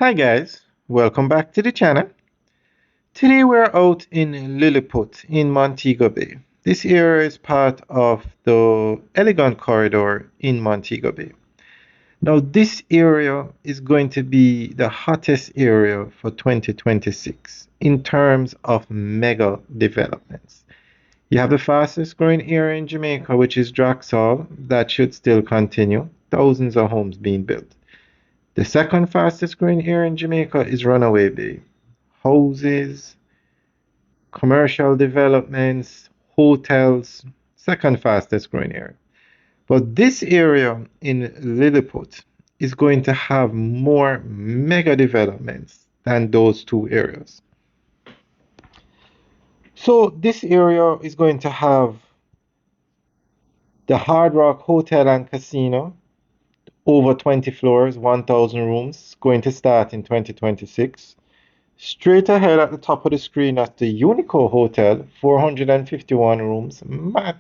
Hi guys, welcome back to the channel. Today we're out in Lilliput in Montego Bay. This area is part of the Elegant Corridor in Montego Bay. Now this area is going to be the hottest area for 2026 in terms of mega developments. You have the fastest growing area in Jamaica, which is Draxall, that should still continue. Thousands of homes being built. The second fastest growing area in Jamaica is Runaway Bay. Houses, commercial developments, hotels, second fastest growing area. But this area in Lilliput is going to have more mega developments than those two areas. So this area is going to have the Hard Rock Hotel and Casino, over 20 floors, 1,000 rooms, going to start in 2026. Straight ahead at the top of the screen at the Unico Hotel, 451 rooms,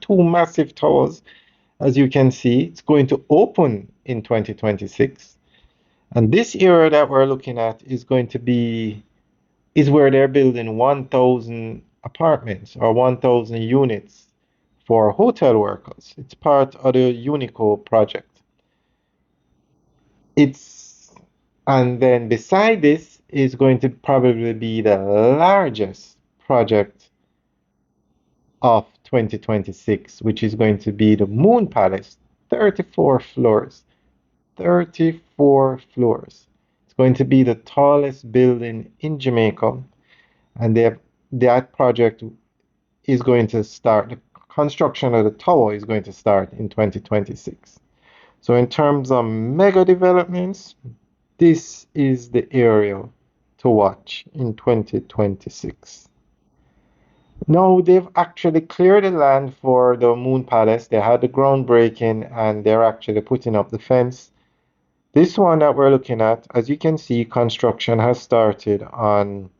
two massive towers. As you can see, it's going to open in 2026. And this area that we're looking at is where they're building 1,000 apartments or 1,000 units for hotel workers. It's part of the Unico project. And then beside this is going to probably be the largest project of 2026, which is going to be the Moon Palace, 34 floors. 34 floors. It's going to be the tallest building in Jamaica, and that project is going to start, the construction of the tower is going to start in 2026. So in terms of mega developments, this is the area to watch in 2026. Now they've actually cleared the land for the Moon Palace. They had the groundbreaking and they're actually putting up the fence. This one that we're looking at, as you can see, construction has started on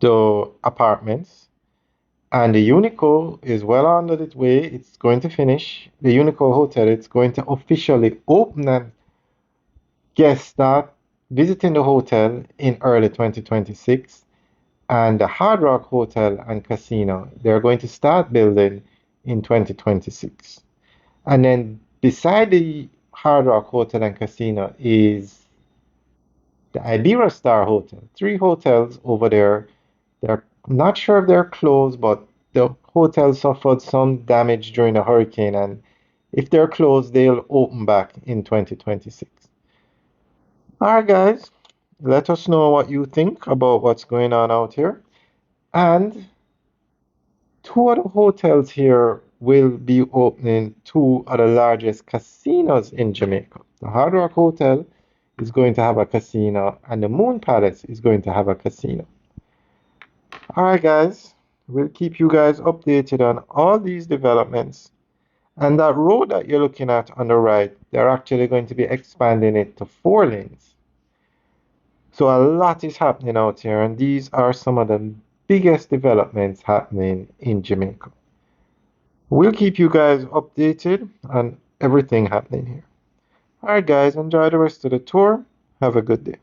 the apartments. And the Unico is well on its way. It's going to finish. The Unico Hotel, it's going to officially open and guests start visiting the hotel in early 2026. And the Hard Rock Hotel and Casino, they're going to start building in 2026. And then beside the Hard Rock Hotel and Casino is the Iberia Star Hotel. 3 hotels over there. They're not sure if they're closed, but the hotel suffered some damage during the hurricane, and if they're closed, they'll open back in 2026. Alright guys, let us know what you think about what's going on out here. And 2 of the hotels here will be opening 2 of the largest casinos in Jamaica. The Hard Rock Hotel is going to have a casino, and the Moon Palace is going to have a casino. Alright guys, we'll keep you guys updated on all these developments. And that road that you're looking at on the right, they're actually going to be expanding it to 4 lanes. So a lot is happening out here, and these are some of the biggest developments happening in Jamaica. We'll keep you guys updated on everything happening here. Alright guys, enjoy the rest of the tour. Have a good day.